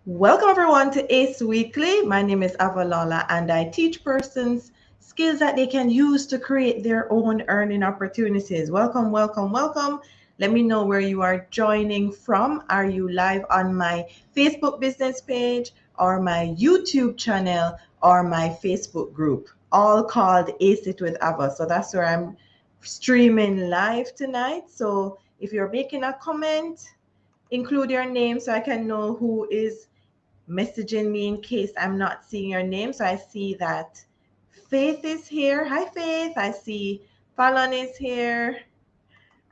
Welcome everyone to ACE Weekly. My name is Avalola and I teach persons skills that they can use to create their own earning opportunities. Welcome, welcome, welcome. Let me know where you are joining from. Are you live on my Facebook business page or my YouTube channel or my Facebook group? All called Ace It with Ava. So that's where I'm streaming live tonight. So if you're making a comment, include your name so I can know who is messaging me in case I'm not seeing your name. So I see that Faith is here. Hi, Faith. I see Fallon is here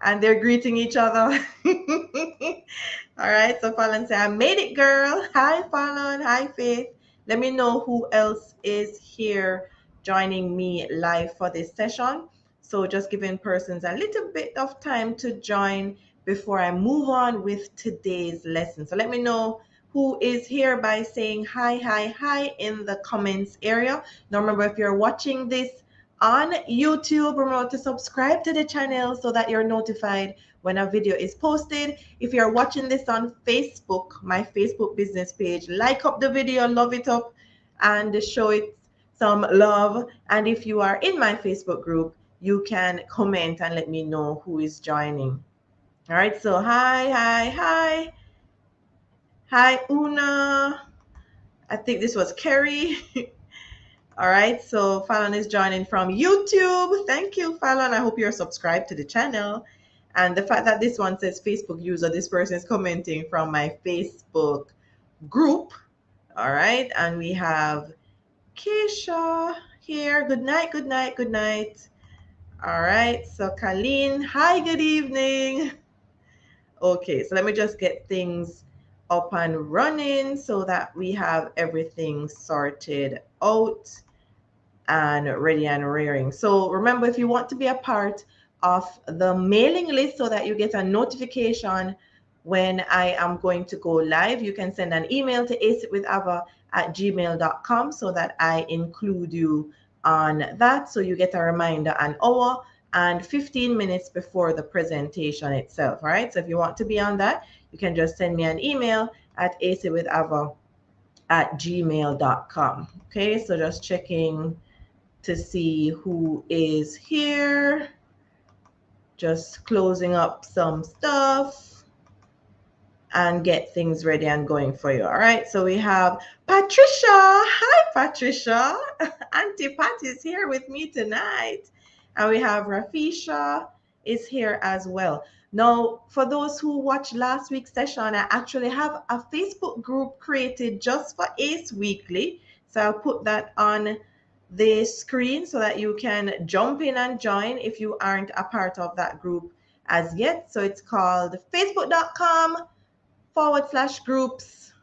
and they're greeting each other. All right. So Fallon said, I made it, girl. Hi, Fallon. Hi, Faith. Let me know who else is here joining me live for this session. So just giving persons a little bit of time to join before I move on with today's lesson. So let me know who is here by saying hi, hi, hi in the comments area. Now remember, if you're watching this on YouTube, remember to subscribe to the channel so that you're notified when a video is posted. If you're watching this on Facebook, my Facebook business page, like up the video, love it up, and show it some love. And if you are in my Facebook group, you can comment and let me know who is joining. All right, so hi, hi, hi. Hi, Una. I think this was Kerry. All right, so Fallon is joining from YouTube. Thank you, Fallon. I hope you're subscribed to the channel. And the fact that this one says Facebook user, this person is commenting from my Facebook group. All right, and we have Keisha here. Good night, good night, good night. All right, so Colleen, hi, good evening. Okay, so let me just get things up and running so that we have everything sorted out and ready and rearing. So remember, if you want to be a part of the mailing list so that you get a notification when I am going to go live, you can send an email to aceitwithava@gmail.com so that I include you on that. So you get a reminder an hour and 15 minutes before the presentation itself. All right. So if you want to be on that, you can just send me an email at aceitwithava@gmail.com. Okay. So just checking to see who is here. Just closing up some stuff and get things ready and going for you. All right. So we have Patricia. Hi, Patricia. Auntie Pat is here with me tonight. And we have Rafisha is here as well. Now, for those who watched last week's session, I actually have a Facebook group created just for Ace Weekly. So I'll put that on the screen so that you can jump in and join if you aren't a part of that group as yet. So it's called facebook.com/groups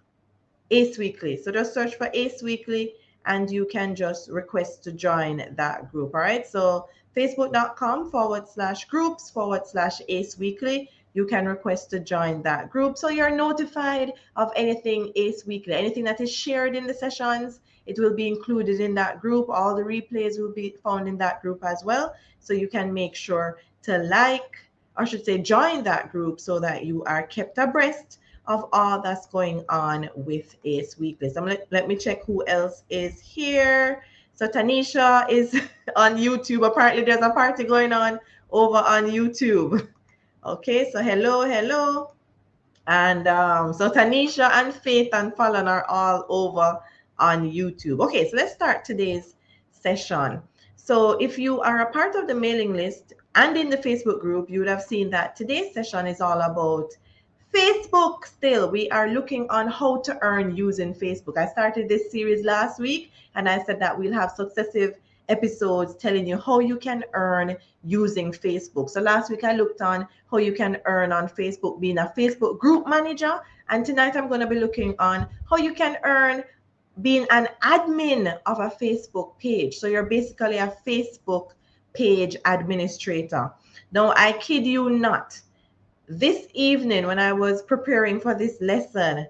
Ace Weekly. So just search for Ace Weekly and you can just request to join that group. All right. So facebook.com/groups/Ace Weekly. You can request to join that group so you're notified of anything Ace Weekly, anything that is shared in the sessions. It will be included in that group. All the replays will be found in that group as well. So you can make sure to join that group so that you are kept abreast of all that's going on with Ace Weekly. So let me check who else is here. So Tanisha is on YouTube. Apparently there's a party going on over on YouTube. Okay, so hello. And so Tanisha and Faith and Fallon are all over on YouTube. Okay, so let's start today's session. So if you are a part of the mailing list and in the Facebook group, you would have seen that today's session is all about Facebook. Still, we are looking on how to earn using Facebook. I started this series last week and I said that we'll have successive episodes telling you how you can earn using Facebook. So last week I looked on how you can earn on Facebook being a Facebook group manager. And tonight I'm going to be looking on how you can earn being an admin of a Facebook page. So you're basically a Facebook page administrator. Now, I kid you not, this evening when I was preparing for this lesson,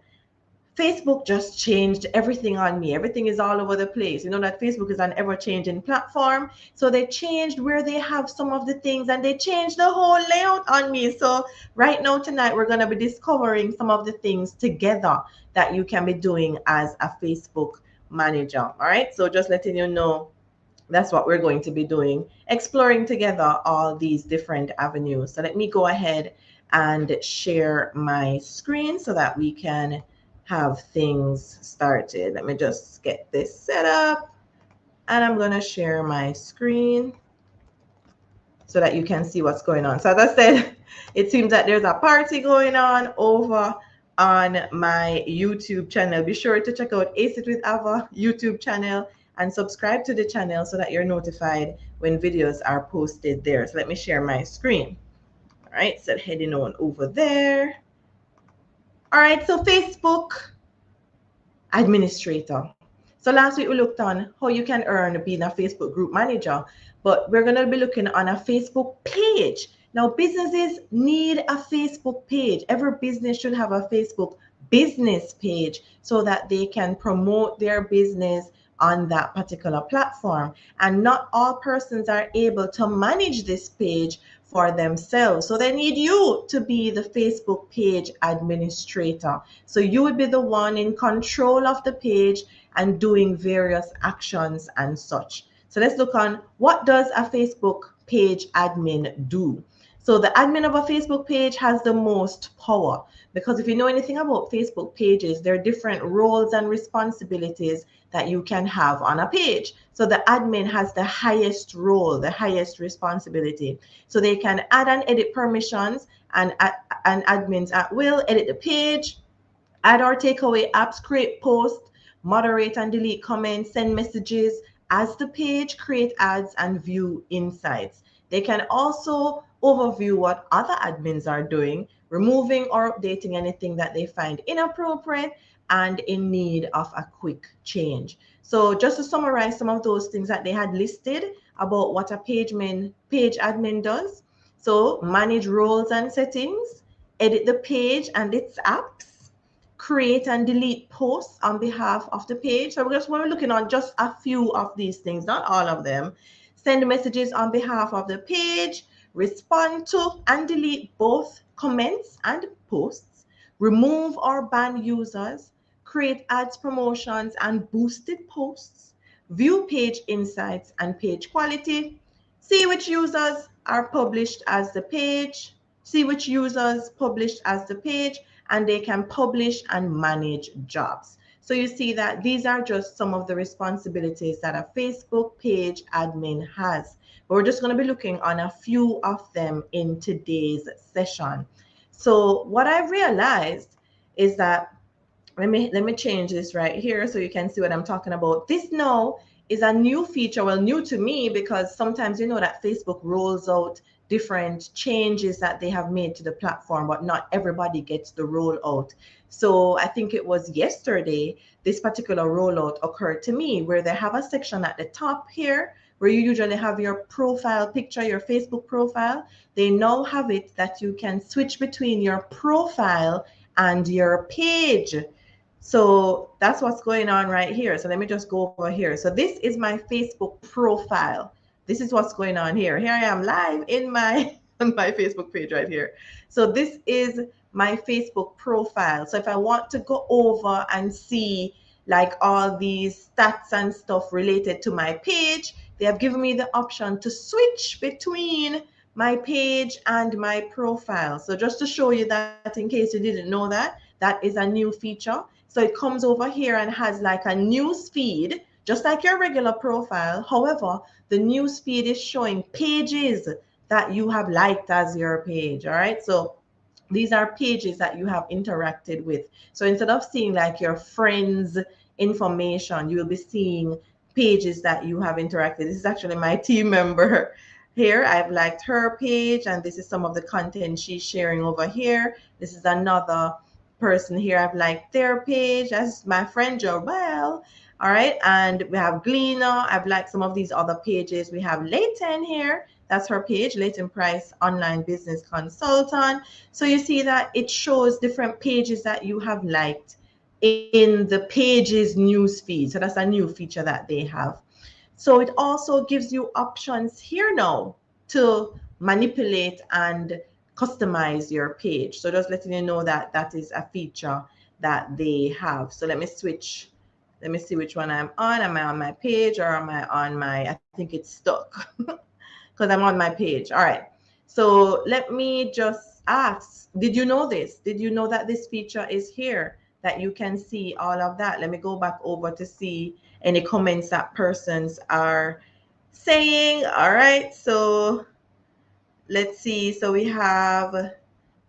Facebook just changed everything on me. Everything is all over the place. You know that Facebook is an ever-changing platform. So they changed where they have some of the things, and they changed the whole layout on me. So right now, tonight, we're going to be discovering some of the things together that you can be doing as a Facebook manager. All right. So just letting you know, that's what we're going to be doing, exploring together all these different avenues. So let me go ahead and share my screen so that we can have things started. Let me just get this set up, and I'm going to share my screen so that you can see what's going on. So as I said, it seems that there's a party going on over on my YouTube channel. Be sure to check out Ace It with Ava YouTube channel and subscribe to the channel so that you're notified when videos are posted there. So let me share my screen. All right, so heading on over there. All right, so Facebook administrator. So last week we looked on how you can earn being a Facebook group manager, but we're going to be looking on a Facebook page. Now, businesses need a Facebook page. Every business should have a Facebook business page so that they can promote their business on that particular platform. And not all persons are able to manage this page for themselves. So they need you to be the Facebook page administrator. So you would be the one in control of the page and doing various actions and such. So let's look on what does a Facebook page admin do. So the admin of a Facebook page has the most power, because if you know anything about Facebook pages, there are different roles and responsibilities that you can have on a page. So the admin has the highest role, the highest responsibility. So they can add and edit permissions, and admins at will edit the page, add or take away apps, create posts, moderate and delete comments, send messages as the page, create ads, and view insights. They can also overview what other admins are doing, removing or updating anything that they find inappropriate and in need of a quick change. So just to summarize some of those things that they had listed about what a page admin does. So manage roles and settings, edit the page and its apps, create and delete posts on behalf of the page. So we're looking on just a few of these things, not all of them. Send messages on behalf of the page, respond to and delete both comments and posts, remove or ban users, create ads, promotions, and boosted posts, view page insights and page quality, see which users are published as the page, see which users published as the page, and they can publish and manage jobs. So you see that these are just some of the responsibilities that a Facebook page admin has. But we're just going to be looking on a few of them in today's session. So what I've realized is that, let me change this right here so you can see what I'm talking about. This now is a new feature, well, new to me, because sometimes you know that Facebook rolls out different changes that they have made to the platform, but not everybody gets the rollout. So I think it was yesterday, this particular rollout occurred to me, where they have a section at the top here where you usually have your profile picture, your Facebook profile. They now have it that you can switch between your profile and your page. So that's what's going on right here. So let me just go over here. So this is my Facebook profile. This is what's going on here. Here I am live in my on my Facebook page right here. So this is my Facebook profile. So if I want to go over and see like all these stats and stuff related to my page, they have given me the option to switch between my page and my profile. So just to show you that, in case you didn't know that, that is a new feature. So it comes over here and has like a news feed, just like your regular profile. However, the news feed is showing pages that you have liked as your page. All right. So these are pages that you have interacted with. So instead of seeing like your friends' information, you will be seeing pages that you have interacted. This is actually my team member here. I've liked her page, and this is some of the content she's sharing over here. This is another person here. I've liked their page. That's my friend Joelle. All right, and we have Gleena. I've liked some of these other pages. We have Leighton here. That's her page, Leighton Price, online business consultant. So you see that it shows different pages that you have liked in the pages news feed. So that's a new feature that they have. So it also gives you options here now to manipulate and customize your page. So just letting you know that that is a feature that they have. So let me switch. Let me see which one I'm on. Am I on my page or am I on my, I think it's stuck because I'm on my page. All right. So let me just ask, did you know this? Did you know that this feature is here, that you can see all of that? Let me go back over to see any comments that persons are saying. All right. So let's see. So we have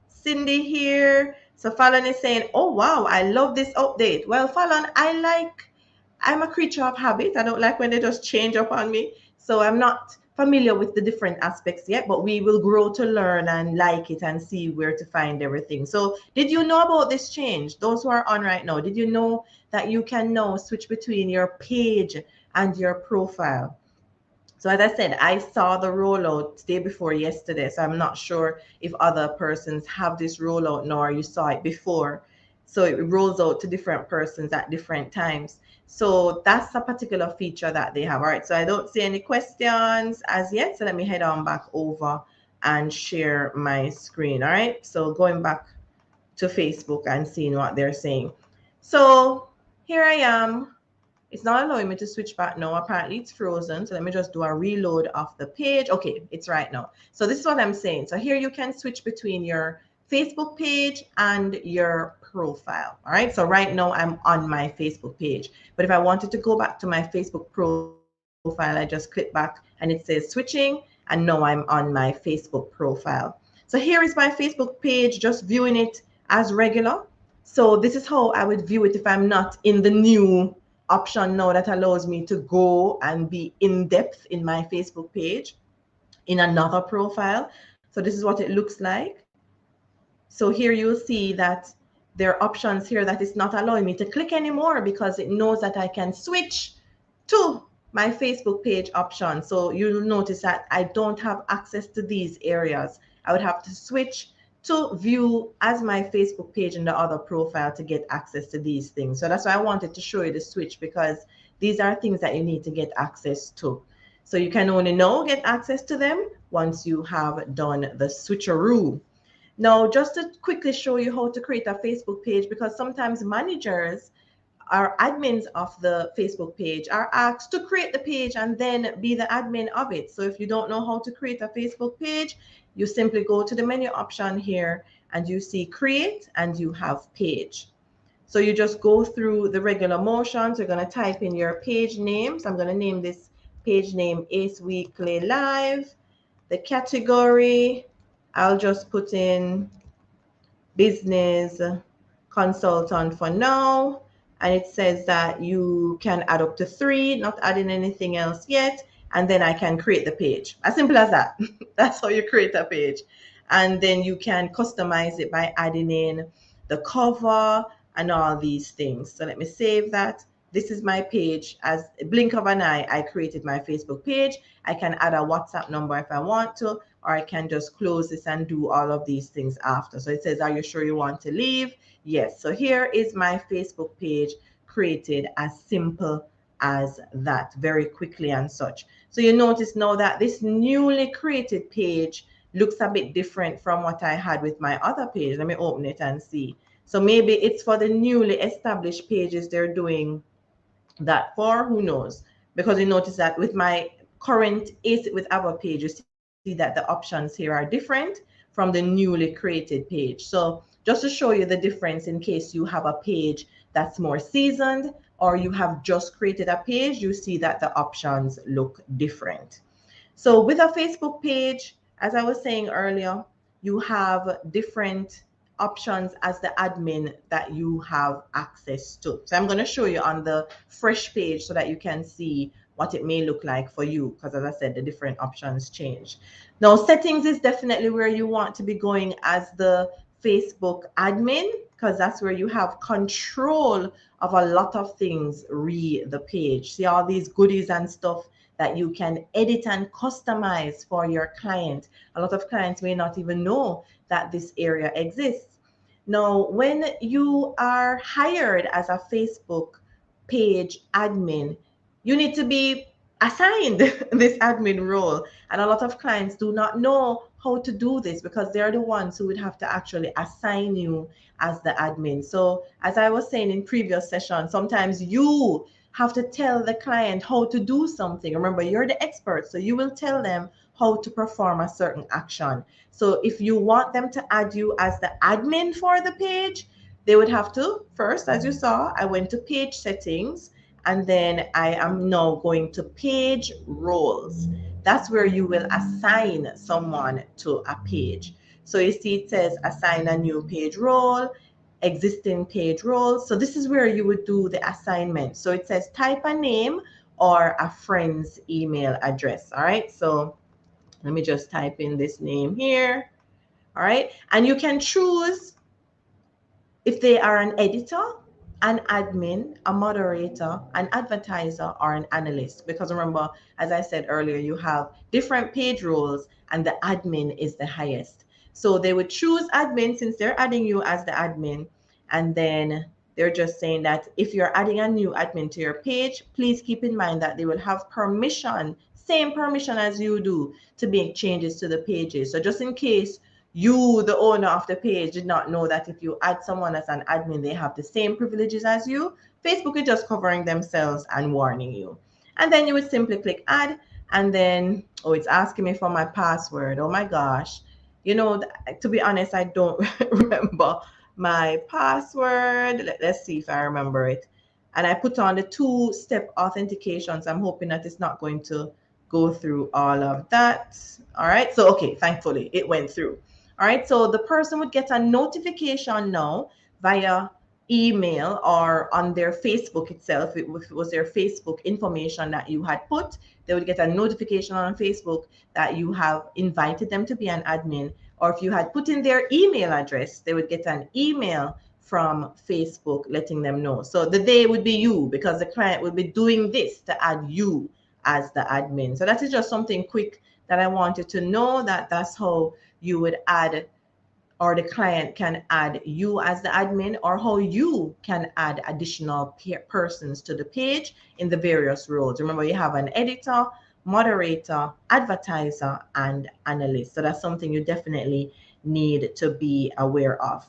Cindy here. So Fallon is saying, oh, wow, I love this update. Well, Fallon, I'm a creature of habit. I don't like when they just change up on me. So I'm not familiar with the different aspects yet, but we will grow to learn and like it and see where to find everything. So did you know about this change? Those who are on right now, did you know that you can now switch between your page and your profile? So as I said, I saw the rollout day before yesterday. So I'm not sure if other persons have this rollout now or you saw it before. So it rolls out to different persons at different times. So that's a particular feature that they have. All right. So I don't see any questions as yet. So let me head on back over and share my screen. All right. So going back to Facebook and seeing what they're saying. So here I am. It's not allowing me to switch back now. Apparently it's frozen. So let me just do a reload of the page. Okay, it's right now. So this is what I'm saying. So here you can switch between your Facebook page and your profile. All right. So right now I'm on my Facebook page. But if I wanted to go back to my Facebook profile, I just click back and it says switching. And now I'm on my Facebook profile. So here is my Facebook page, just viewing it as regular. So this is how I would view it if I'm not in the new option now that allows me to go and be in depth in my Facebook page in another profile. So this is what it looks like. So here you'll see that there are options here that it's not allowing me to click anymore because it knows that I can switch to my Facebook page option. So you'll notice that I don't have access to these areas. I would have to switch to view as my Facebook page in the other profile to get access to these things. So that's why I wanted to show you the switch, because these are things that you need to get access to. So you can only now get access to them once you have done the switcheroo. Now, just to quickly show you how to create a Facebook page, because sometimes managers or admins of the Facebook page are asked to create the page and then be the admin of it. So if you don't know how to create a Facebook page, you simply go to the menu option here and you see create and you have page. So you just go through the regular motions. You're going to type in your page names. I'm going to name this page name Ace Weekly Live. The category, I'll just put in business consultant for now. And it says that you can add up to 3, not adding anything else yet. And then I can create the page. As simple as that. That's how you create a page. And then you can customize it by adding in the cover and all these things. So let me save that. This is my page. As a blink of an eye, I created my Facebook page. I can add a WhatsApp number if I want to, or I can just close this and do all of these things after. So it says, are you sure you want to leave? Yes. So here is my Facebook page created, as simple as that, very quickly and such. So you notice now that this newly created page looks a bit different from what I had with my other page. Let me open it and see. So maybe it's for the newly established pages they're doing that for, who knows? Because you notice that with my current Ace It with Ava page, you see that the options here are different from the newly created page. So just to show you the difference in case you have a page that's more seasoned or you have just created a page, you see that the options look different. So with a Facebook page, as I was saying earlier, you have different options as the admin that you have access to. So I'm going to show you on the fresh page so that you can see what it may look like for you, because as I said, the different options change. Now, settings is definitely where you want to be going as the Facebook admin, because that's where you have control of a lot of things re the page. See all these goodies and stuff that you can edit and customize for your client. A lot of clients may not even know that this area exists. Now, when you are hired as a Facebook page admin, you need to be assigned this admin role. And a lot of clients do not know how to do this because they're the ones who would have to actually assign you as the admin. So, as I was saying in previous sessions, sometimes you have to tell the client how to do something. Remember, you're the expert, so you will tell them how to perform a certain action. So if you want them to add you as the admin for the page, they would have to first, as you saw, I went to page settings, and then I am now going to page roles. That's where you will assign someone to a page. So you see it says assign a new page role, existing page roles. So this is where you would do the assignment. So it says type a name or a friend's email address. All right. So let me just type in this name here. All right. And you can choose if they are an editor, an admin, a moderator, an advertiser, or an analyst. Because remember, as I said earlier, you have different page roles and the admin is the highest. So they would choose admin since they're adding you as the admin. And then they're just saying that if you're adding a new admin to your page, please keep in mind that they will have permission, same permission as you do, to make changes to the pages. So just in case you, the owner of the page, did not know that if you add someone as an admin, they have the same privileges as you, Facebook is just covering themselves and warning you. And then you would simply click add, and then, oh, it's asking me for my password. Oh my gosh. You know, to be honest, I don't remember my password. Let's see if I remember it. And I put on the two-step authentications. I'm hoping that it's not going to go through all of that. All right. So, okay, thankfully it went through. All right, so the person would get a notification now via email or on their Facebook itself. If it was their Facebook information that you had put, they would get a notification on Facebook that you have invited them to be an admin. Or if you had put in their email address, they would get an email from Facebook letting them know. So the they would be you, because the client will be doing this to add you as the admin. So that is just something quick that I wanted to know, that that's how you would add, or the client can add you as the admin, or how you can add additional persons to the page in the various roles. Remember, you have an editor, moderator, advertiser, and analyst. So that's something you definitely need to be aware of.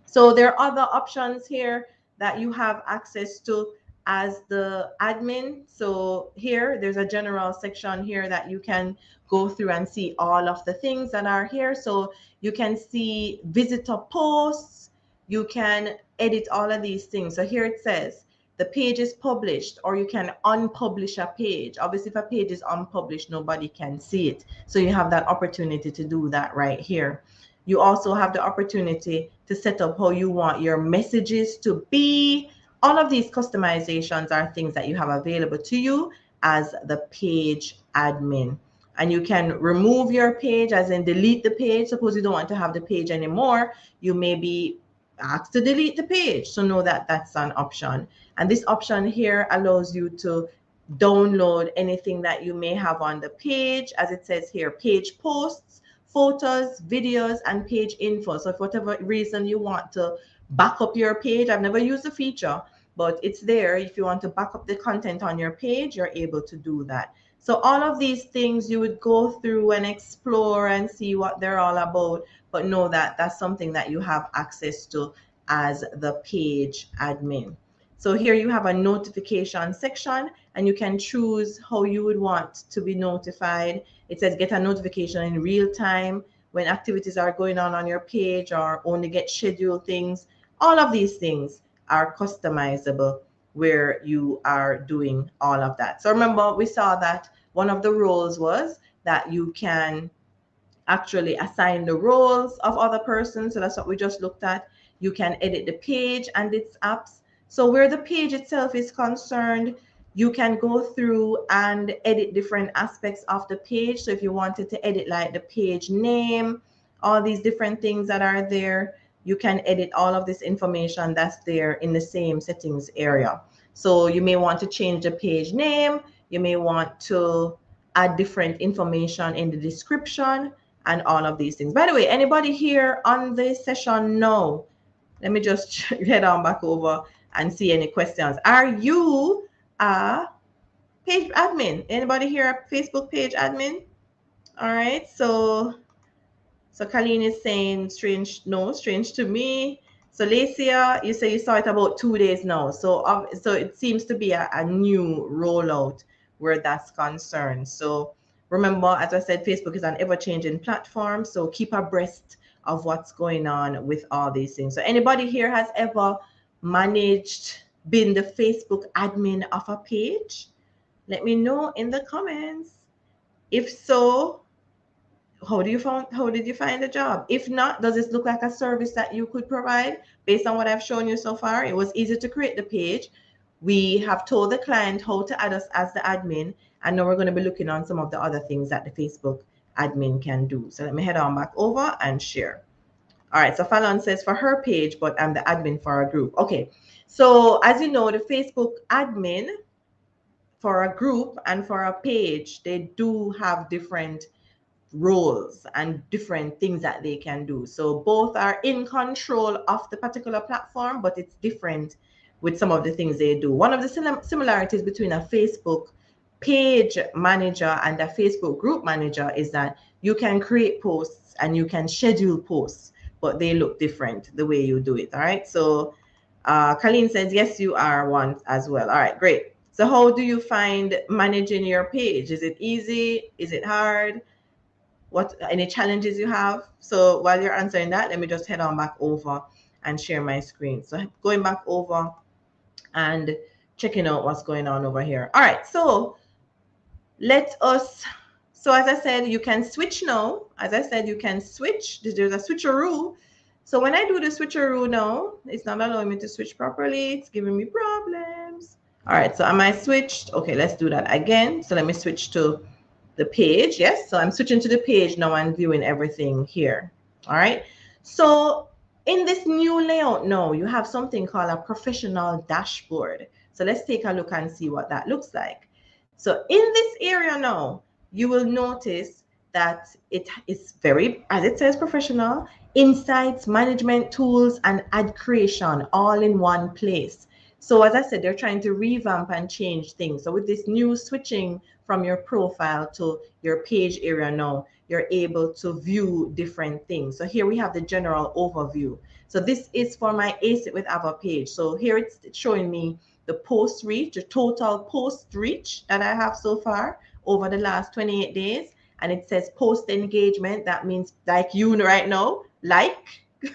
So there are other options here that you have access to as the admin. So here, there's a general section here that you can go through and see all of the things that are here. So you can see visitor posts, you can edit all of these things. So here it says, the page is published, or you can unpublish a page. Obviously, if a page is unpublished, nobody can see it. So you have that opportunity to do that right here. You also have the opportunity to set up how you want your messages to be. All of these customizations are things that you have available to you as the page admin. And you can remove your page, as in delete the page. Suppose you don't want to have the page anymore, you may be asked to delete the page. So know that that's an option. And this option here allows you to download anything that you may have on the page. As it says here, page posts, photos, videos, and page info. So for whatever reason you want to back up your page, I've never used the feature, but it's there. If you want to back up the content on your page, you're able to do that. So all of these things you would go through and explore and see what they're all about, but know that that's something that you have access to as the page admin. So here you have a notification section, and you can choose how you would want to be notified. It says get a notification in real time when activities are going on your page, or only get scheduled things. All of these things are customizable where you are doing all of that. So remember, we saw that one of the roles was that you can actually assign the roles of other persons. So that's what we just looked at. You can edit the page and its apps. So where the page itself is concerned, you can go through and edit different aspects of the page. So if you wanted to edit like the page name, all these different things that are there, you can edit all of this information that's there in the same settings area. So you may want to change the page name. You may want to add different information in the description and all of these things. By the way, anybody here on this session know Let me just head on back over and see any questions. Are you a page admin? Anybody here a Facebook page admin? All right, so Colleen is saying strange, no, strange to me. So Lacia, you say you saw it about 2 days now. So it seems to be a new rollout where that's concerned. So remember, as I said, Facebook is an ever-changing platform. So keep abreast of what's going on with all these things. So anybody here has ever been the Facebook admin of a page? Let me know in the comments. If so, how did you find the job? If not, does this look like a service that you could provide based on what I've shown you so far? It was easy to create the page. We have told the client how to add us as the admin, and now we're going to be looking on some of the other things that the Facebook admin can do. So let me head on back over and share. All right, so Fallon says for her page, but I'm the admin for a group. Okay, so as you know, the Facebook admin for a group and for a page, they do have different roles and different things that they can do. So both are in control of the particular platform, but it's different with some of the things they do. One of the similarities between a Facebook page manager and a Facebook group manager is that you can create posts and you can schedule posts, but they look different the way you do it. All right. So Colleen says, yes, you are one as well. All right, great. So how do you find managing your page? Is it easy? Is it hard? What any challenges you have? So while you're answering that, let me just head on back over and share my screen. So going back over and checking out what's going on over here. All right, so so as I said, you can switch now. As I said, you can switch. There's a switcheroo. So when I do the switcheroo now, it's not allowing me to switch properly. It's giving me problems. All right, so am I switched? Okay, let's do that again. So let me switch to the page. Yes, so I'm switching to the page now and viewing everything here. All right, so in this new layout now, you have something called a professional dashboard. So let's take a look and see what that looks like. So in this area now, you will notice that it is very, as it says, professional, insights, management tools, and ad creation all in one place. So as I said, they're trying to revamp and change things. So with this new switching from your profile to your page area now, you're able to view different things. So here we have the general overview. So this is for my Ace It with Ava page. So here it's showing me the post reach, the total post reach that I have so far over the last 28 days. And it says post engagement. That means like you right now,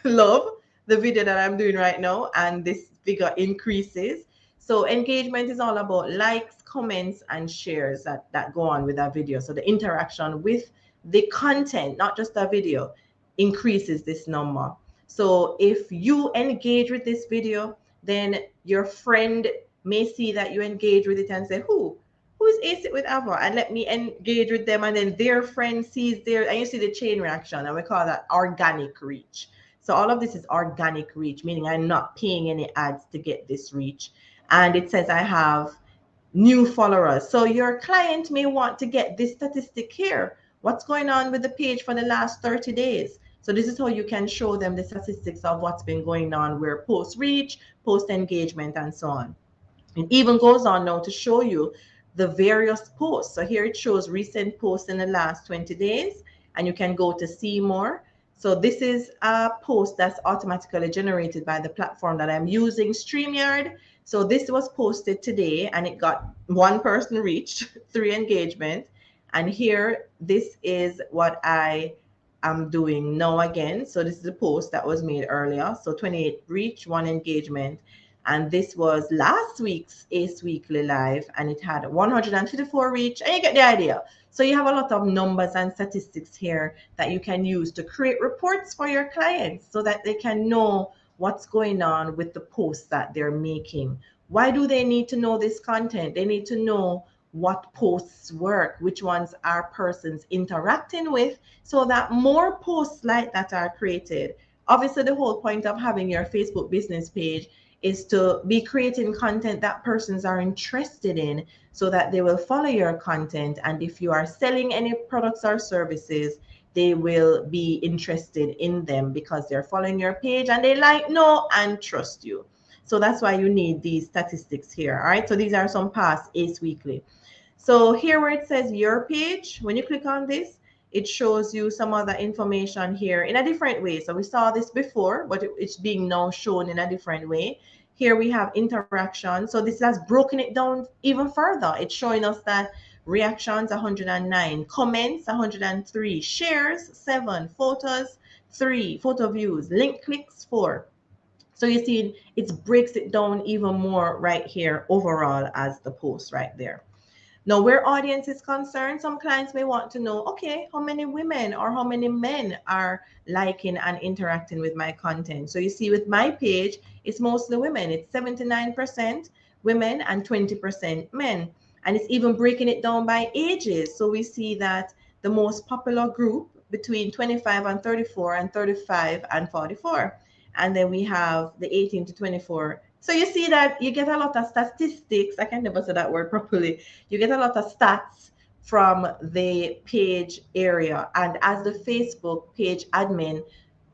love the video that I'm doing right now. And this figure increases. So engagement is all about likes, comments, and shares that go on with that video. So the interaction with the content, not just a video, increases this number. So if you engage with this video, then your friend may see that you engage with it and say, who is Ace It with Ava? And let me engage with them. And then their friend sees and you see the chain reaction. And we call that organic reach. So all of this is organic reach, meaning I'm not paying any ads to get this reach. And it says I have new followers. So your client may want to get this statistic here. What's going on with the page for the last 30 days? So this is how you can show them the statistics of what's been going on, where post reach, post engagement, and so on. It even goes on now to show you the various posts. So here it shows recent posts in the last 20 days, and you can go to see more. So this is a post that's automatically generated by the platform that I'm using, StreamYard. So this was posted today and it got 1 person reached, 3 engagement. And here, this is what I am doing now again. So this is a post that was made earlier. So 28 reach, 1 engagement. And this was last week's Ace Weekly Live, and it had 154 reach, and you get the idea. So you have a lot of numbers and statistics here that you can use to create reports for your clients so that they can know what's going on with the posts that they're making. Why do they need to know this content? They need to know what posts work, which ones are persons interacting with, so that more posts like that are created. Obviously, the whole point of having your Facebook business page is to be creating content that persons are interested in so that they will follow your content. And if you are selling any products or services, they will be interested in them because they're following your page and they like, know, and trust you. So that's why you need these statistics here. All right. So these are some past ACE Weekly. So here where it says your page, when you click on this, it shows you some other information here in a different way. So we saw this before, but it's being now shown in a different way. Here we have interaction. So this has broken it down even further. It's showing us that reactions 109, comments 103, shares 7, photos 3, photo views, link clicks 4. So you see it breaks it down even more right here overall as the post right there. Now, where audience is concerned, some clients may want to know, okay, how many women or how many men are liking and interacting with my content? So you see with my page, it's mostly women. It's 79% women and 20% men. And it's even breaking it down by ages. So we see that the most popular group between 25 and 34 and 35 and 44. And then we have the 18 to 24. So you see that you get a lot of statistics. I can never say that word properly. You get a lot of stats from the page area. And as the Facebook page admin,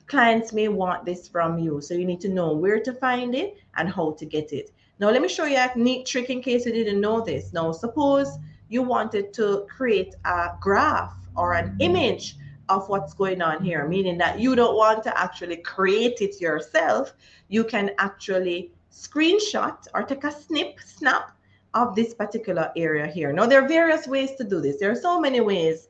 clients may want this from you. So you need to know where to find it and how to get it. Now, let me show you a neat trick in case you didn't know this. Now, suppose you wanted to create a graph or an image of what's going on here, meaning that you don't want to actually create it yourself. You can actually screenshot or take a snap of this particular area here. Now, there are various ways to do this. There are so many ways,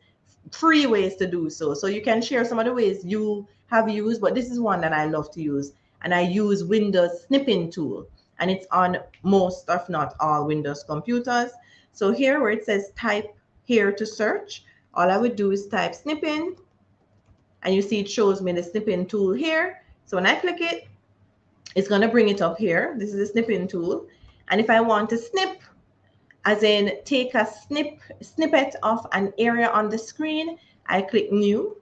free ways to do so. So you can share some of the ways you have used, but this is one that I love to use. And I use Windows snipping tool, and it's on most, if not all, Windows computers. So here where it says type here to search, all I would do is type snipping, and you see it shows me the snipping tool here. So when I click it, it's going to bring it up here. This is the snipping tool. And if I want to snip, as in take a snippet of an area on the screen, I click new.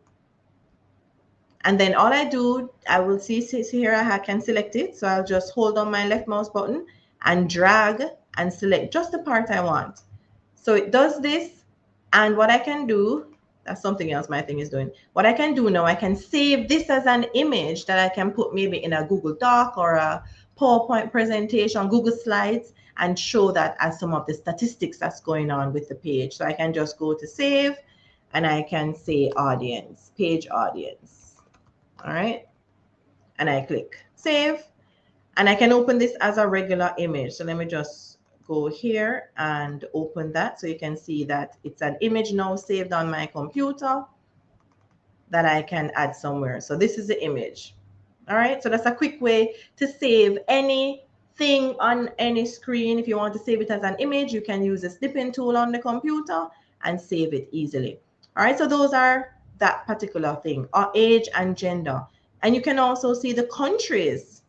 And then all I do, I will see here I can select it. So I'll just hold on my left mouse button and drag and select just the part I want. So it does this. And what I can do, that's something else my thing is doing. What I can do now, I can save this as an image that I can put maybe in a Google Doc or a PowerPoint presentation, Google Slides, and show that as some of the statistics that's going on with the page. So I can just go to save and I can say audience, page audience. All right. And I click save, and I can open this as a regular image. So let me just go here and open that so you can see that it's an image now saved on my computer that I can add somewhere. So this is the image. All right. So that's a quick way to save anything on any screen. If you want to save it as an image, you can use the snipping tool on the computer and save it easily. All right. So those are that particular thing, or age and gender. And you can also see the countries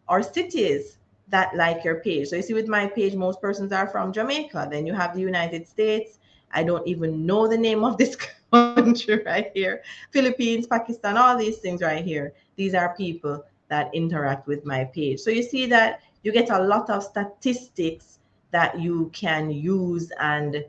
or cities that like your page. So you see with my page, most persons are from Jamaica. Then you have the United States. I don't even know the name of this country right here. Philippines, Pakistan, all these things right here. These are people that interact with my page. So you see that you get a lot of statistics that you can use and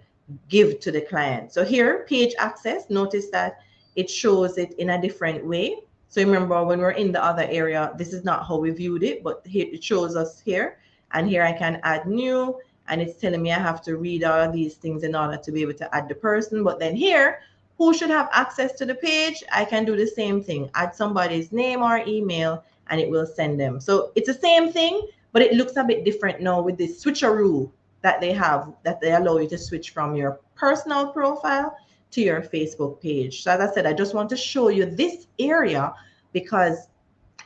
give to the client. So here, page access, notice that it shows it in a different way. So remember when we're in the other area, this is not how we viewed it, but here it shows us here. And here I can add new, and it's telling me I have to read all of these things in order to be able to add the person. But then here, who should have access to the page? I can do the same thing, add somebody's name or email, and it will send them. So it's the same thing, but it looks a bit different now with this switcheroo that they have, that they allow you to switch from your personal profile to your Facebook page. So as I said, I just want to show you this area because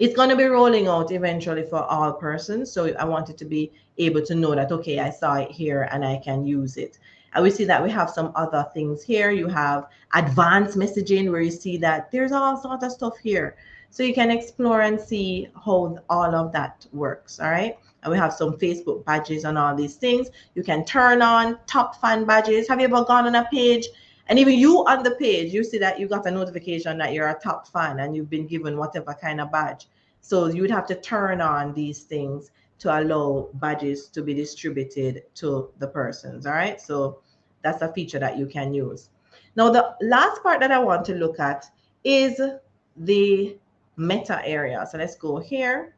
it's going to be rolling out eventually for all persons. So I wanted to be able to know that, okay, I saw it here and I can use it. And we see that we have some other things here. You have advanced messaging where you see that there's all sorts of stuff here. So you can explore and see how all of that works. All right. And we have some Facebook badges and all these things. You can turn on top fan badges. Have you ever gone on a page? And even you on the page, you see that you got a notification that you're a top fan and you've been given whatever kind of badge. So you would have to turn on these things to allow badges to be distributed to the persons. All right. So that's a feature that you can use. Now, the last part that I want to look at is the Meta area. So let's go here,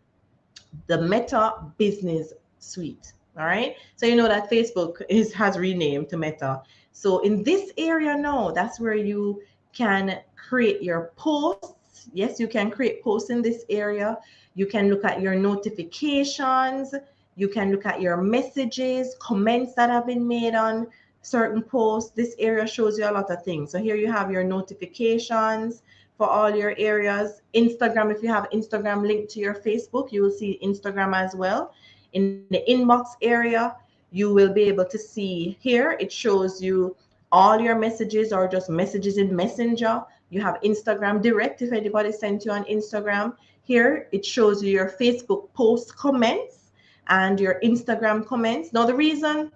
the Meta Business Suite. All right. So you know that Facebook has renamed to Meta. So in this area now, that's where you can create your posts. Yes, you can create posts in this area. You can look at your notifications. You can look at your messages, comments that have been made on certain posts. This area shows you a lot of things. So here you have your notifications for all your areas. Instagram, if you have Instagram linked to your Facebook, you will see Instagram as well. In the inbox area, you will be able to see here, it shows you all your messages or just messages in Messenger. You have Instagram Direct if anybody sent you on Instagram. Here, it shows you your Facebook post comments and your Instagram comments. Now, the reason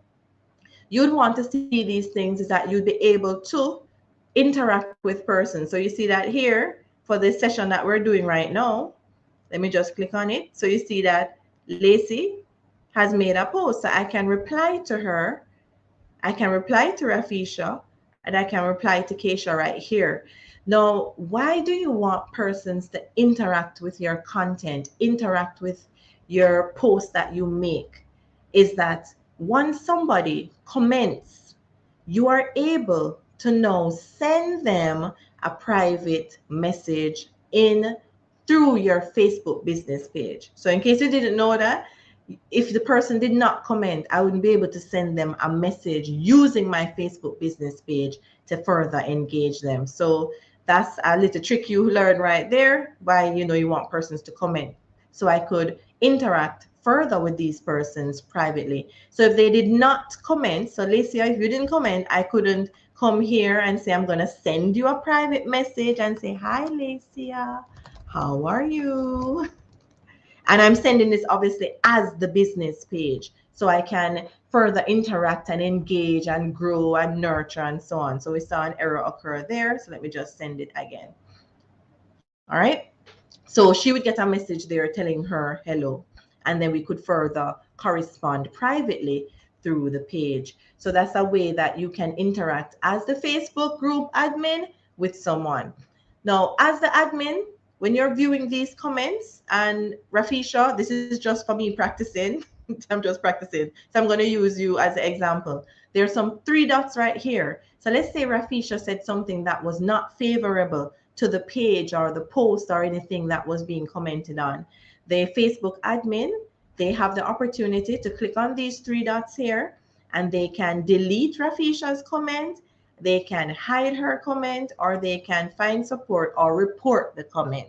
you'd want to see these things is that you'd be able to interact with persons. So you see that here for this session that we're doing right now. Let me just click on it. So you see that Lacey has made a post. So I can reply to her. I can reply to Rafisha, and I can reply to Keisha right here. Now, why do you want persons to interact with your content, interact with your post that you make? Is that once somebody comments, you are able to now send them a private message in through your Facebook business page. So in case you didn't know that, if the person did not comment, I wouldn't be able to send them a message using my Facebook business page to further engage them. So that's a little trick you learn right there, why you want persons to comment. So I could interact further with these persons privately. So if they did not comment, so Lacia, if you didn't comment, I couldn't come here and say, I'm going to send you a private message and say, hi, Lacia, how are you? And I'm sending this obviously as the business page so I can further interact and engage and grow and nurture and so on. So we saw an error occur there. So let me just send it again. All right. So she would get a message there telling her hello, and then we could further correspond privately through the page. So that's a way that you can interact as the Facebook group admin with someone. Now, as the admin, when you're viewing these comments, and Rafisha, this is just for me practicing. I'm just practicing. So I'm going to use you as an example. There's some 3 dots right here. So let's say Rafisha said something that was not favorable to the page or the post or anything that was being commented on. The Facebook admin, they have the opportunity to click on these 3 dots here, and they can delete Rafisha's comment, they can hide her comment, or they can find support or report the comment.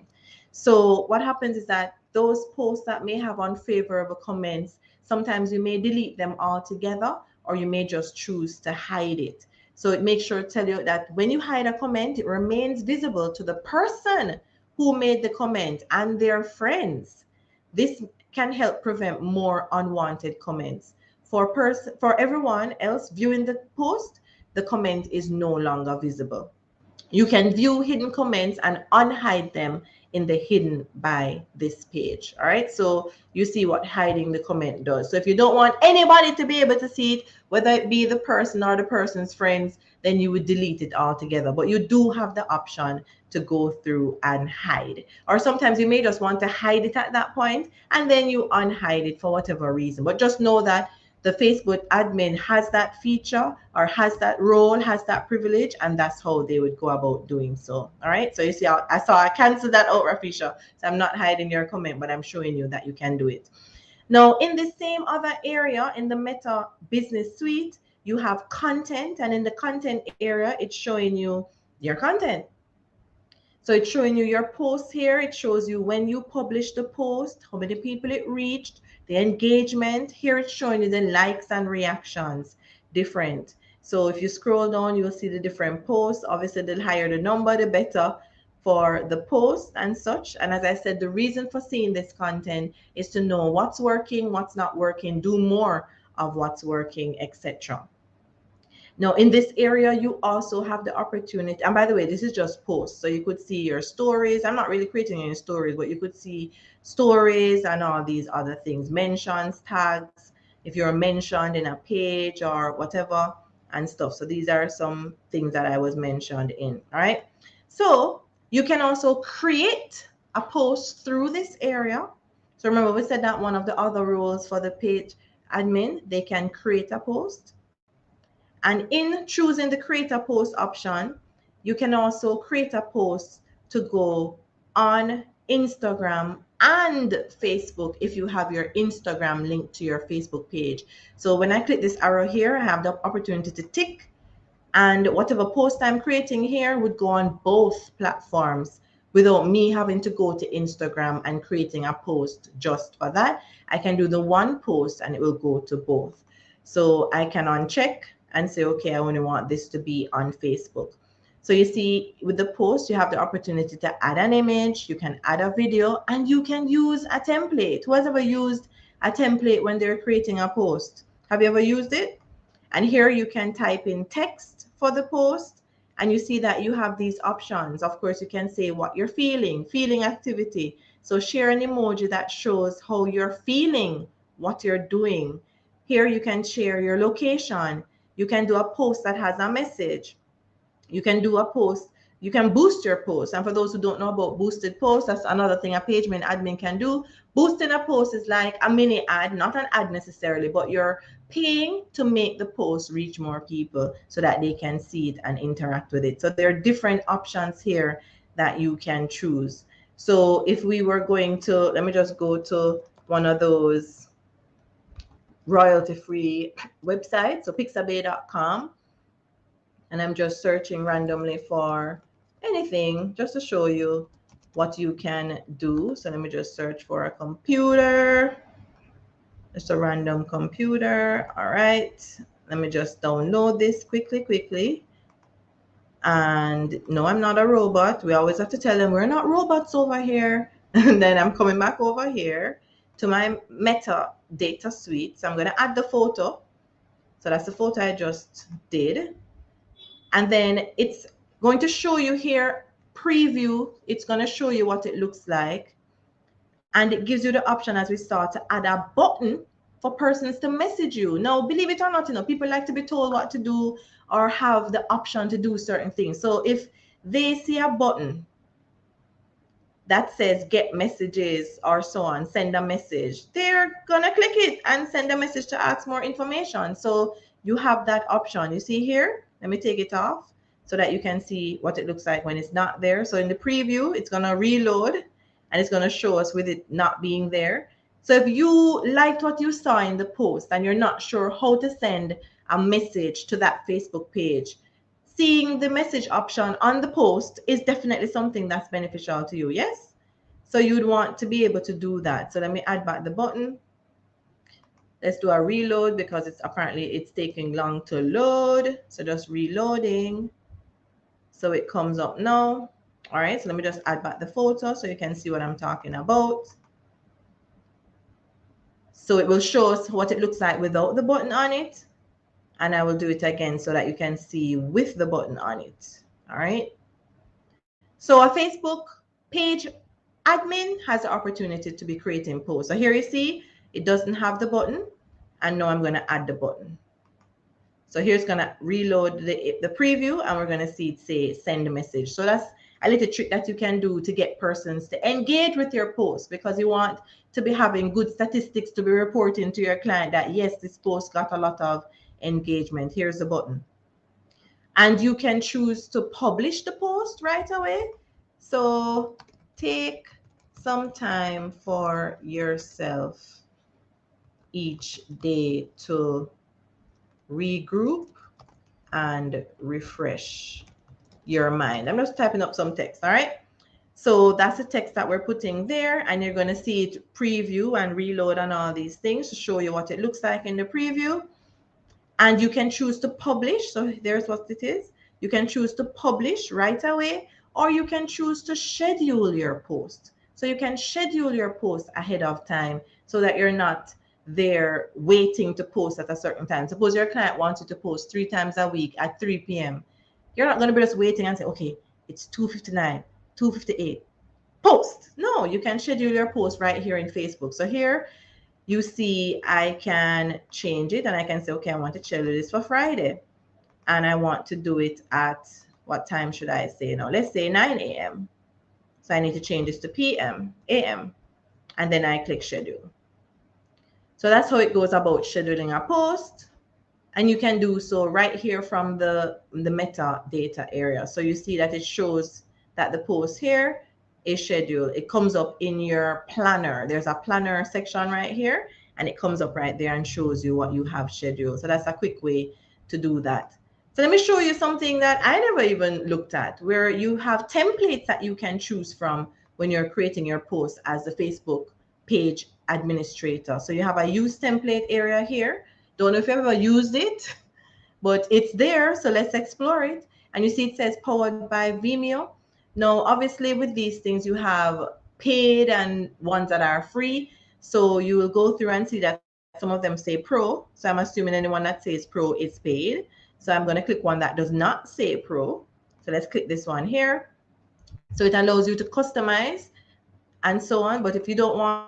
So what happens is that those posts that may have unfavorable comments, sometimes you may delete them altogether, or you may just choose to hide it. So it makes sure to tell you that when you hide a comment, it remains visible to the person who made the comment and their friends. This can help prevent more unwanted comments. For everyone else viewing the post, the comment is no longer visible. You can view hidden comments and unhide them in the hidden by this page. All right, so you see what hiding the comment does. So if you don't want anybody to be able to see it, whether it be the person or the person's friends, then you would delete it altogether. But you do have the option to go through and hide. Or sometimes you may just want to hide it at that point and then you unhide it for whatever reason. But just know that the Facebook admin has that feature or has that role, has that privilege, and that's how they would go about doing so. All right. So you see, I canceled that out, Rafisha. So I'm not hiding your comment, but I'm showing you that you can do it. Now, in the same other area, in the Meta Business Suite, you have content, and in the content area, it's showing you your content. So it's showing you your posts here. It shows you when you published the post, how many people it reached, the engagement. Here it's showing you the likes and reactions, different. So if you scroll down, you'll see the different posts. Obviously, the higher the number, the better for the post and such. And as I said, the reason for seeing this content is to know what's working, what's not working, do more of what's working, etc. Now, in this area, you also have the opportunity, and by the way, this is just posts. So you could see your stories. I'm not really creating any stories, but you could see stories and all these other things, mentions, tags, if you're mentioned in a page or whatever and stuff. So these are some things that I was mentioned in. All right. So You can also create a post through this area. So remember, we said that one of the other rules for the page admin, they can create a post. And in choosing the create a post option, you can also create a post to go on Instagram and Facebook if you have your Instagram linked to your Facebook page. So when I click this arrow here, I have the opportunity to tick, and whatever post I'm creating here would go on both platforms without me having to go to Instagram and creating a post just for that. I can do the one post and it will go to both. So I can uncheck and say, okay, I only want this to be on Facebook. So you see, with the post, you have the opportunity to add an image, you can add a video, and you can use a template. Who has ever used a template when they're creating a post? Have you ever used it? And here you can type in text for the post, and you see that you have these options. Of course, you can say what you're feeling activity. So share an emoji that shows how you're feeling, what you're doing. Here you can share your location. You can do a post that has a message. You can do a post. You can boost your post. And for those who don't know about boosted posts, that's another thing a page admin can do. Boosting a post is like a mini ad, not an ad necessarily, but you're paying to make the post reach more people so that they can see it and interact with it. So there are different options here that you can choose. So if we were going to, let me just go to one of those royalty-free websites, so pixabay.com. And I'm just searching randomly for anything just to show you what you can do. So let me just search for a computer. Just a random computer. All right. Let me just download this quickly. And no, I'm not a robot. We always have to tell them we're not robots over here. And then I'm coming back over here to my metadata suite. So I'm going to add the photo. So that's the photo I just did. And then it's going to show you here, preview. It's going to show you what it looks like. And it gives you the option as we start to add a button for persons to message you. Now, believe it or not, people like to be told what to do or have the option to do certain things. So if they see a button that says get messages or so on, send a message, they're going to click it and send a message to ask more information. So you have that option. You see here, let me take it off so that you can see what it looks like when it's not there. So in the preview, it's going to reload and it's going to show us with it not being there. So if you liked what you saw in the post and you're not sure how to send a message to that Facebook page, seeing the message option on the post is definitely something that's beneficial to you. Yes. So you'd want to be able to do that. So let me add back the button. Let's do a reload because it's taking long to load. So just reloading. So it comes up now. All right. So let me just add back the photo so you can see what I'm talking about. So it will show us what it looks like without the button on it. And I will do it again so that you can see with the button on it. All right. So a Facebook page admin has the opportunity to be creating posts. So here you see, it doesn't have the button. And now I'm going to add the button. So here's going to reload the preview and we're going to see it say send a message. So that's a little trick that you can do to get persons to engage with your post, because you want to be having good statistics to be reporting to your client that yes, this post got a lot of engagement. Here's the button. And you can choose to publish the post right away. So take some time for yourself each day to regroup and refresh your mind. I'm just typing up some text, all right? So that's the text that we're putting there, and you're going to see it preview and reload and all these things to show you what it looks like in the preview. And you can choose to publish. So there's what it is. You can choose to publish right away, or you can choose to schedule your post. So you can schedule your post ahead of time so that you're not there waiting to post at a certain time. Suppose your client wants you to post 3 times a week at 3 p.m. You're not going to be just waiting and say, okay, it's 2:59, 2:58, post. No, you can schedule your post right here in Facebook. So here you see I can change it and I can say, okay, I want to schedule this for Friday. And I want to do it at, what time should I say now? Let's say 9 a.m. So I need to change this to PM, AM, and then I click schedule. So that's how it goes about scheduling a post. And you can do so right here from the metadata area. So you see that it shows that the post here is scheduled. It comes up in your planner. There's a planner section right here, and it comes up right there and shows you what you have scheduled. So that's a quick way to do that. So let me show you something that I never even looked at, where you have templates that you can choose from when you're creating your post as the Facebook page administrator. So you have a use template area here. Don't know if you've ever used it, but it's there. So let's explore it. And you see it says powered by Vimeo. Now, obviously with these things, you have paid and ones that are free. So you will go through and see that some of them say pro. So I'm assuming anyone that says pro is paid. So I'm going to click one that does not say pro. So let's click this one here. So it allows you to customize and so on. But if you don't want,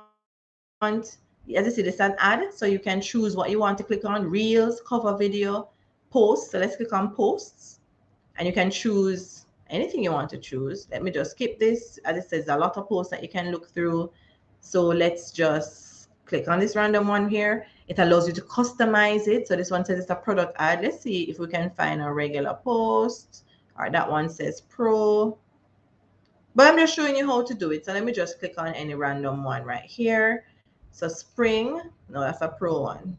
as you see, this is an ad, so you can choose what you want to click on: reels, cover video, posts. So let's click on posts, and you can choose anything you want to choose. Let me just skip this. As it says, a lot of posts that you can look through. So let's just click on this random one here. It allows you to customize it. So this one says it's a product ad. Let's see if we can find a regular post. All right, that one says pro. But I'm just showing you how to do it. So let me just click on any random one right here. So spring, no, that's a pro one.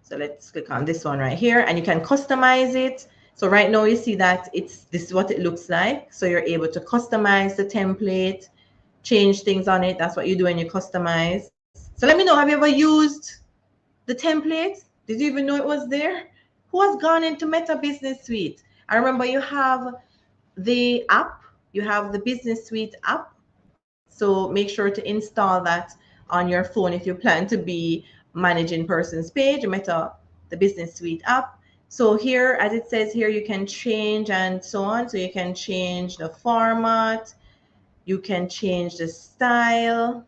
So let's click on this one right here, and you can customize it. So right now you see that this is what it looks like. So you're able to customize the template, change things on it. That's what you do when you customize. So let me know, have you ever used the template? Did you even know it was there? Who has gone into Meta Business Suite? I remember you have the app, you have the Business Suite app. So make sure to install that on your phone if you plan to be managing person's page, Meta, the Business Suite app. So here, as it says here, you can change and so on. So you can change the format, you can change the style,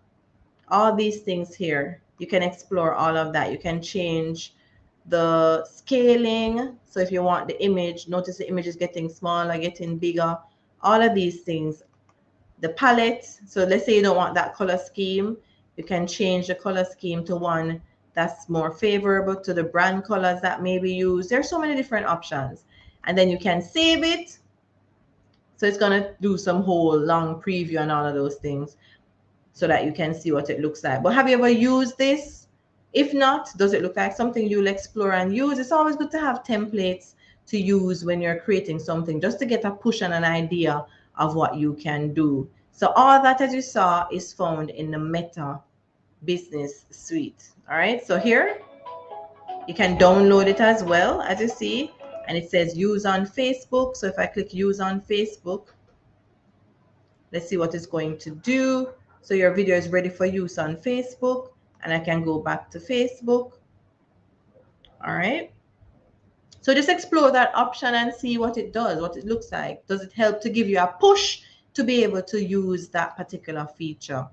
all these things here. You can explore all of that. You can change the scaling. So if you want the image, notice the image is getting smaller, getting bigger, all of these things. The palette, so let's say you don't want that color scheme, you can change the color scheme to one that's more favorable to the brand colors that may be used. There's so many different options. And then you can save it. So it's going to do some whole long preview and all of those things so that you can see what it looks like. But have you ever used this? If not, does it look like something you'll explore and use? It's always good to have templates to use when you're creating something, just to get a push and an idea of what you can do. So all that, as you saw, is found in the Meta Business Suite. All right, so here you can download it as well, as you see, and it says use on Facebook. So if I click use on Facebook, let's see what it's going to do. So your video is ready for use on Facebook, and I can go back to Facebook. All right. So just explore that option and see what it does, what it looks like. Does it help to give you a push to be able to use that particular feature?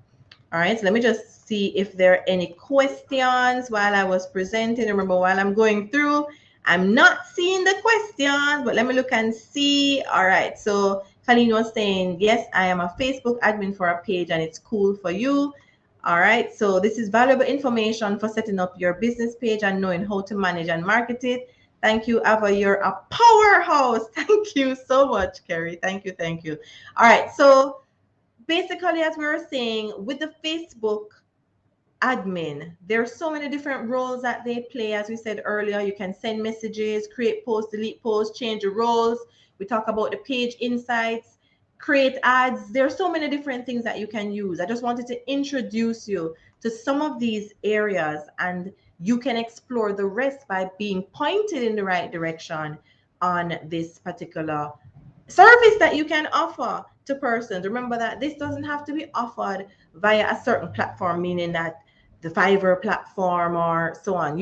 All right, so let me just see if there are any questions while I was presenting. Remember, while I'm going through, I'm not seeing the questions, but let me look and see. All right, so Colleen was saying, yes, I am a Facebook admin for a page and it's cool for you. All right, so this is valuable information for setting up your business page and knowing how to manage and market it. Thank you, Ava. You're a powerhouse. Thank you so much, Kerry. Thank you. Thank you. All right, so basically, as we were saying, with the Facebook admin, there are so many different roles that they play. As we said earlier, you can send messages, create posts, delete posts, change the roles. We talk about the page insights, create ads. There are so many different things that you can use. I just wanted to introduce you to some of these areas, and you can explore the rest by being pointed in the right direction on this particular service that you can offer to persons. Remember that this doesn't have to be offered via a certain platform, meaning that the Fiverr platform or so on.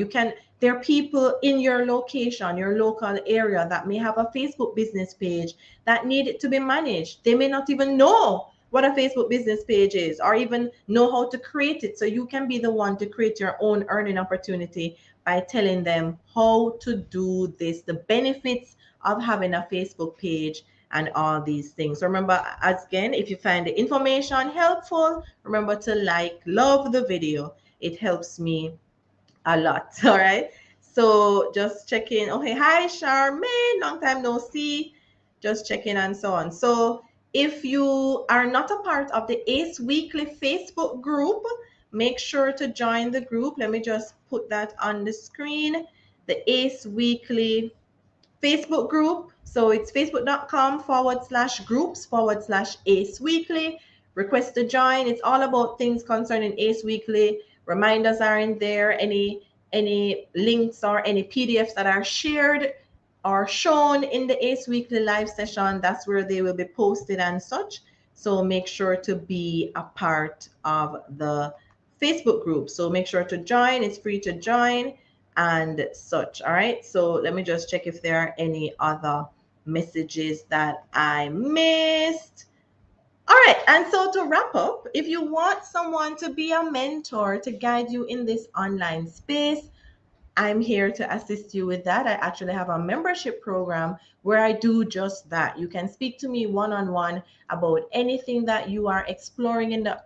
There are people in your location, your local area, that may have a Facebook business page that need it to be managed. They may not even know what a Facebook business page is or even know how to create it. So you can be the one to create your own earning opportunity by telling them how to do this, the benefits of having a Facebook page, and all these things. Remember, again, if you find the information helpful, remember to like, love the video. It helps me a lot. All right. So just check in. Okay. Hi, Charmaine. Long time no see. Just checking and so on. So if you are not a part of the ACE Weekly Facebook group, make sure to join the group. Let me just put that on the screen. The ACE Weekly Facebook group. So it's facebook.com/groups/ACE Weekly. Request to join. It's all about things concerning ACE Weekly. Reminders are in there. Any links or any PDFs that are shared or shown in the ACE Weekly live session, that's where they will be posted and such. So make sure to be a part of the Facebook group. So make sure to join. It's free to join and such. All right. So let me just check if there are any other messages that I missed. All right. And so to wrap up, if you want someone to be a mentor to guide you in this online space, I'm here to assist you with that. I actually have a membership program where I do just that. You can speak to me one-on-one about anything that you are exploring in the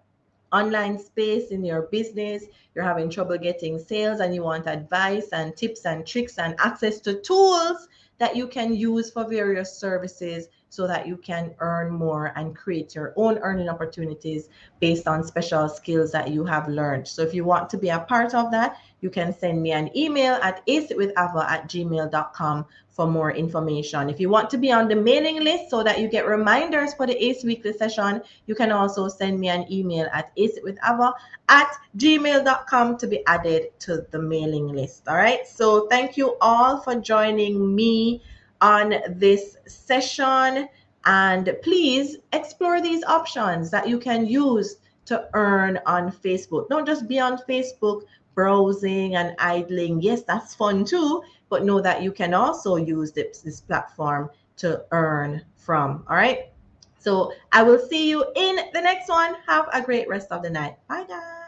online space in your business. You're having trouble getting sales and you want advice and tips and tricks and access to tools that you can use for various services so that you can earn more and create your own earning opportunities based on special skills that you have learned. So if you want to be a part of that, you can send me an email at acewithava@gmail.com for more information. If you want to be on the mailing list so that you get reminders for the ACE Weekly session, you can also send me an email at acewithava@gmail.com to be added to the mailing list. All right. So thank you all for joining me on this session. And please explore these options that you can use to earn on Facebook. Don't just be on Facebook browsing and idling. Yes, that's fun too, but know that you can also use this platform to earn from. All right. So I will see you in the next one. Have a great rest of the night. Bye, guys.